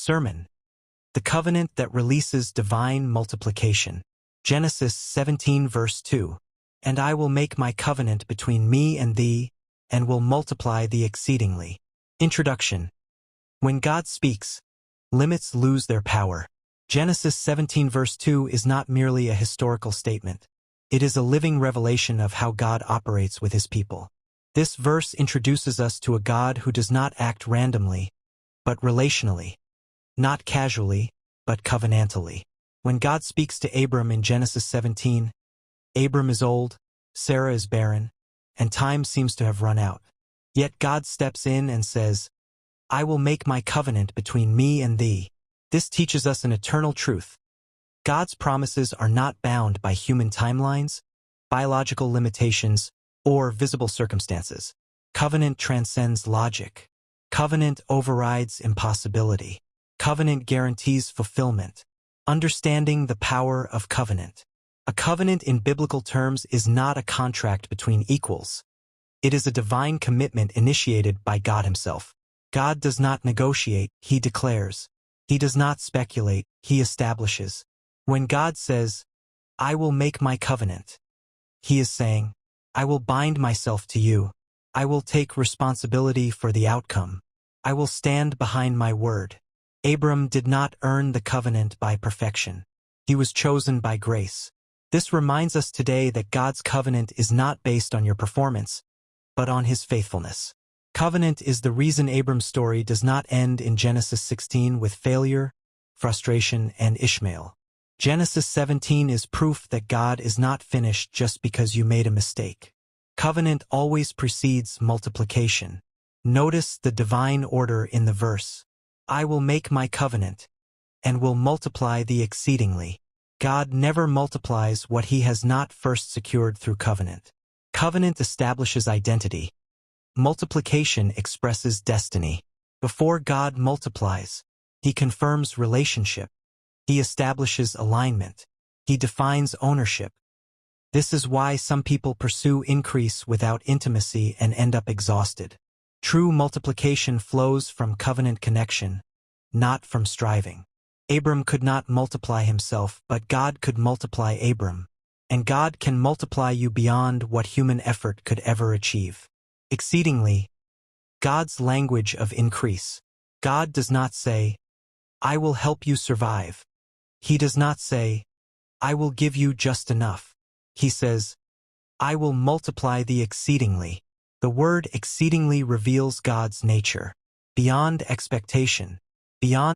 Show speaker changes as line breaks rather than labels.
Sermon. The covenant that releases divine multiplication. Genesis 17 verse 2. And I will make my covenant between me and thee, and will multiply thee exceedingly. Introduction. When God speaks, limits lose their power. Genesis 17 verse 2 is not merely a historical statement. It is a living revelation of how God operates with his people. This verse introduces us to a God who does not act randomly, but relationally. Not casually, but covenantally. When God speaks to Abram in Genesis 17, Abram is old, Sarah is barren, and time seems to have run out. Yet God steps in and says, I will make my covenant between me and thee. This teaches us an eternal truth. God's promises are not bound by human timelines, biological limitations, or visible circumstances. Covenant transcends logic. Covenant overrides impossibility. Covenant guarantees fulfillment. Understanding the power of covenant. A covenant in biblical terms is not a contract between equals. It is a divine commitment initiated by God himself. God does not negotiate, he declares. He does not speculate, he establishes. When God says, I will make my covenant, he is saying, I will bind myself to you. I will take responsibility for the outcome. I will stand behind my word. Abram did not earn the covenant by perfection. He was chosen by grace. This reminds us today that God's covenant is not based on your performance, but on his faithfulness. Covenant is the reason Abram's story does not end in Genesis 16 with failure, frustration, and Ishmael. Genesis 17 is proof that God is not finished just because you made a mistake. Covenant always precedes multiplication. Notice the divine order in the verse. I will make my covenant, and will multiply thee exceedingly. God never multiplies what he has not first secured through covenant. Covenant establishes identity. Multiplication expresses destiny. Before God multiplies, he confirms relationship. He establishes alignment. He defines ownership. This is why some people pursue increase without intimacy and end up exhausted. True multiplication flows from covenant connection, not from striving. Abram could not multiply himself, but God could multiply Abram. And God can multiply you beyond what human effort could ever achieve. Exceedingly, God's language of increase. God does not say, I will help you survive. He does not say, I will give you just enough. He says, I will multiply thee exceedingly. The word exceedingly reveals God's nature. Beyond expectation, beyond